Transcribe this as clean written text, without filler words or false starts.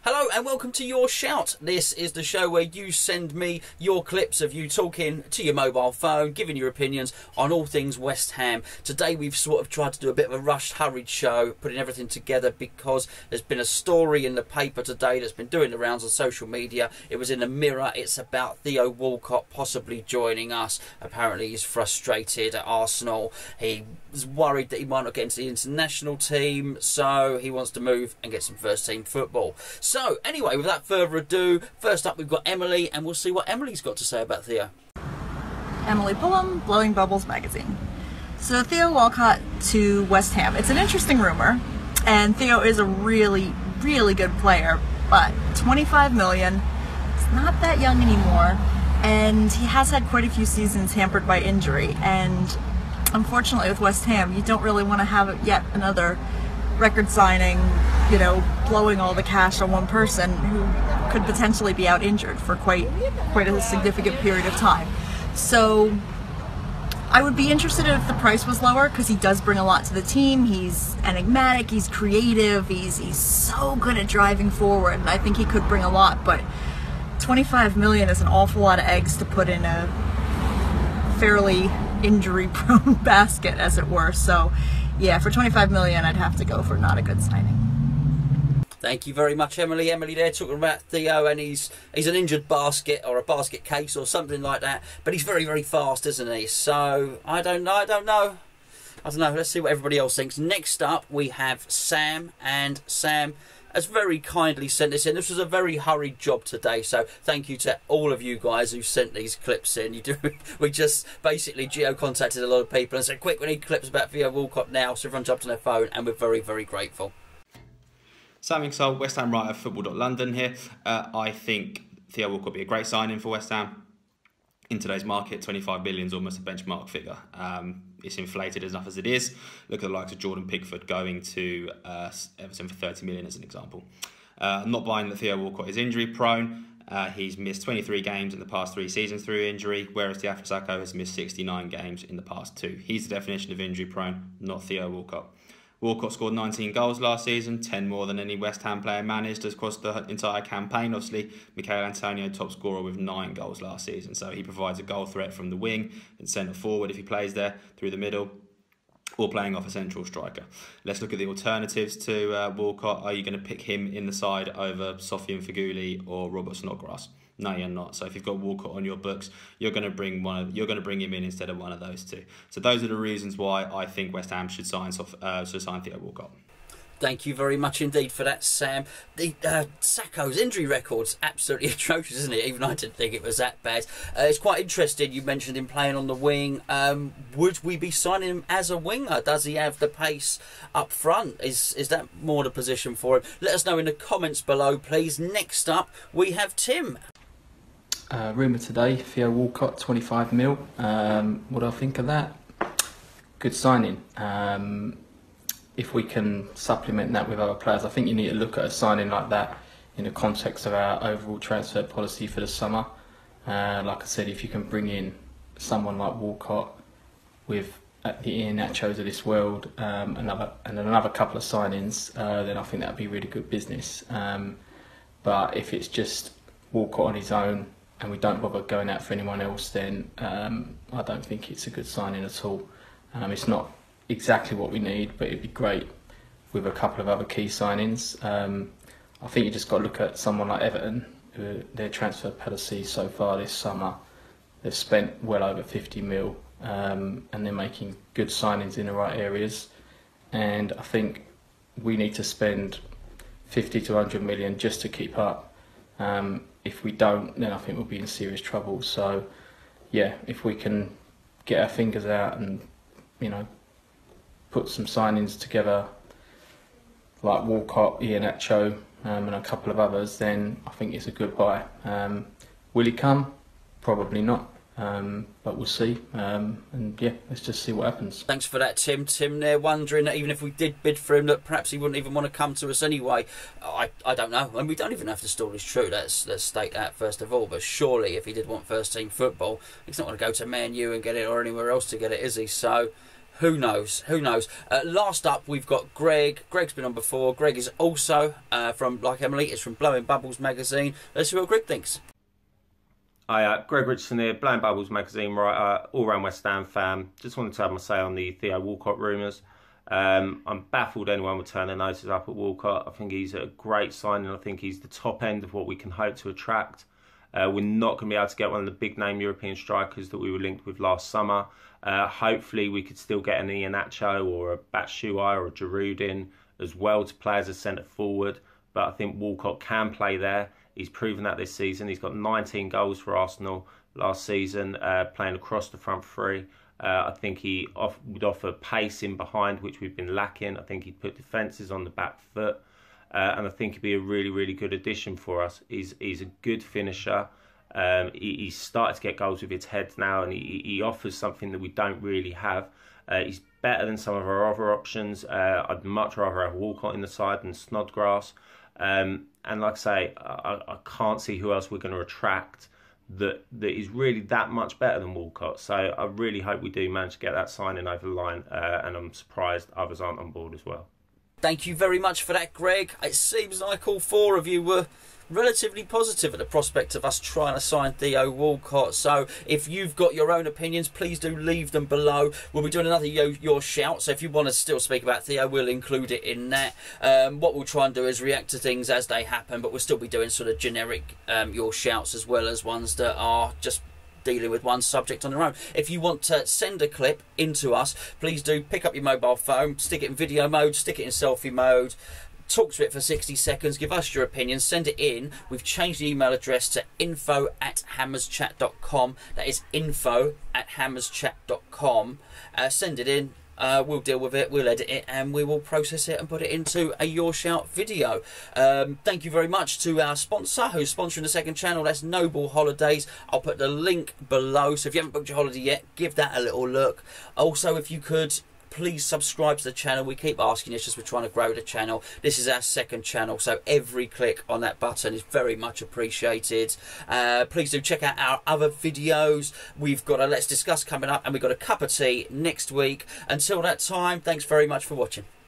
Hello and welcome to Your Shout. This is the show where you send me your clips of you talking to your mobile phone, giving your opinions on all things West Ham. Today we've sort of tried to do a bit of a rushed, hurried show, putting everything together because there's been a story in the paper today that's been doing the rounds on social media. It was in the Mirror. It's about Theo Walcott possibly joining us. Apparently he's frustrated at Arsenal. He was worried that he might not get into the international team, so he wants to move and get some first team football. So anyway, without further ado, first up we've got Emily, and we'll see what Emily's got to say about Theo. Emily Pullum, Blowing Bubbles magazine. So Theo Walcott to West Ham. It's an interesting rumour, and Theo is a really, really good player, but 25 million, it's not that young anymore, and he has had quite a few seasons hampered by injury, and unfortunately with West Ham, you don't really want to have yet another record signing, you know, blowing all the cash on one person who could potentially be out injured for quite a significant period of time. So I would be interested if the price was lower, because he does bring a lot to the team. He's enigmatic, he's creative, he's so good at driving forward, and I think he could bring a lot, but 25 million is an awful lot of eggs to put in a fairly injury-prone basket, as it were. So yeah, for 25 million, I'd have to go for not a good signing. Thank you very much, Emily. Emily there talking about Theo, and he's an injured basket or a basket case or something like that. But he's very, very fast, isn't he? So I don't know. Let's see what everybody else thinks. Next up, we have Sam, and Sam has very kindly sent this in. This was a very hurried job today, so thank you to all of you guys who sent these clips in. We just basically geo-contacted a lot of people and said, quick, we need clips about Theo Walcott now, so everyone jumped on their phone, and we're very, very grateful. Sam Ingersoll, West Ham writer, football.london here. I think Theo Walcott will be a great signing for West Ham. In today's market, 25 billion is almost a benchmark figure. It's inflated enough as it is. Look at the likes of Jordan Pickford going to Everton for 30 million as an example. I'm not buying that Theo Walcott is injury prone. He's missed 23 games in the past 3 seasons through injury, whereas Diafra Sakho has missed 69 games in the past 2. He's the definition of injury prone, not Theo Walcott. Walcott scored 19 goals last season, 10 more than any West Ham player managed across the entire campaign. Obviously, Michail Antonio, top scorer with 9 goals last season. So he provides a goal threat from the wing and centre forward if he plays there through the middle, or playing off a central striker. Let's look at the alternatives to Walcott. Are you going to pick him in the side over Sofian Feghouli or Robert Snodgrass? No, you're not. So if you've got Walcott on your books, you're going to bring him in instead of one of those two. So those are the reasons why I think West Ham should sign Theo Walcott. Thank you very much indeed for that, Sam. The Sakho's injury record's absolutely atrocious, isn't it? Even I didn't think it was that bad. It's quite interesting. You mentioned him playing on the wing. Would we be signing him as a winger? Does he have the pace up front? Is that more the position for him? Let us know in the comments below, please. Next up, we have Tim. Rumour today, Theo Walcott, 25 mil. What do I think of that? Good signing. If we can supplement that with other players, I think you need to look at a signing like that in the context of our overall transfer policy for the summer. Like I said, if you can bring in someone like Walcott with the Iheanachos of this world, and another couple of signings, then I think that would be really good business. But if it's just Walcott on his own, and we don't bother going out for anyone else, then I don't think it's a good signing at all. It's not exactly what we need, but it'd be great with a couple of other key signings. I think you just got to look at someone like Everton, their transfer policy so far this summer. They've spent well over 50 mil, and they're making good signings in the right areas. And I think we need to spend 50 to 100 million just to keep up. If we don't, then I think we'll be in serious trouble. So, yeah, if we can get our fingers out and, you know, put some signings together like Walcott, Iheanacho, and a couple of others, then I think it's a good buy. Will he come? Probably not. But we'll see, and yeah, let's just see what happens. Thanks for that, Tim. Tim there wondering that even if we did bid for him, that perhaps he wouldn't even want to come to us anyway. I don't know, and we don't even know if the story's true. Let's state that first of all. But surely, if he did want first team football, he's not going to go to Man U and get it or anywhere else to get it, is he? So Who knows? Who knows? Last up, we've got Greg. Greg's been on before. Greg is also from, like Emily, it's from Blowing Bubbles magazine. Let's see what Greg thinks. Hi, Greg Richardson here, Blowing Bubbles magazine writer, all-round West Ham fan. Just wanted to have my say on the Theo Walcott rumours. I'm baffled anyone would turn their noses up at Walcott. I think he's a great signing. I think he's the top end of what we can hope to attract. We're not going to be able to get one of the big-name European strikers that we were linked with last summer. Hopefully we could still get an Iheanacho or a Batshuayi or a Giroud in as well to play as a centre forward. But I think Walcott can play there. He's proven that this season. He's got 19 goals for Arsenal last season, playing across the front three. I think he would offer pace in behind, which we've been lacking. I think he'd put defences on the back foot. And I think he'd be a really, really good addition for us. He's a good finisher. He's started to get goals with his head now, and he offers something that we don't really have. He's better than some of our other options. I'd much rather have Walcott in the side than Snodgrass. And like I say, I can't see who else we're going to attract that is really that much better than Walcott. So I really hope we do manage to get that signing over the line, and I'm surprised others aren't on board as well. Thank you very much for that, Greg. It seems like all four of you were relatively positive at the prospect of us trying to sign Theo Walcott. So if you've got your own opinions, please do leave them below. We'll be doing another Your Shout, so if you want to still speak about Theo, we'll include it in that. What we'll try and do is react to things as they happen, but we'll still be doing sort of generic Your Shouts as well as ones that are just dealing with one subject on their own. If you want to send a clip into us, please do pick up your mobile phone, stick it in video mode, stick it in selfie mode, talk to it for 60 seconds, give us your opinion, send it in. We've changed the email address to info@hammerschat.com. That is info@hammerschat.com. Send it in. We'll deal with it, we'll edit it, and we will process it and put it into a Your Shout video. Thank you very much to our sponsor who's sponsoring the second channel. That's Noble Holidays. I'll put the link below, so if you haven't booked your holiday yet, give that a little look. Also, if you could please subscribe to the channel. We keep asking, it's just we're trying to grow the channel. This is our second channel, so every click on that button is very much appreciated. Please do check out our other videos. We've got a Let's Discuss coming up, and we've got a cup of tea next week. Until that time, thanks very much for watching.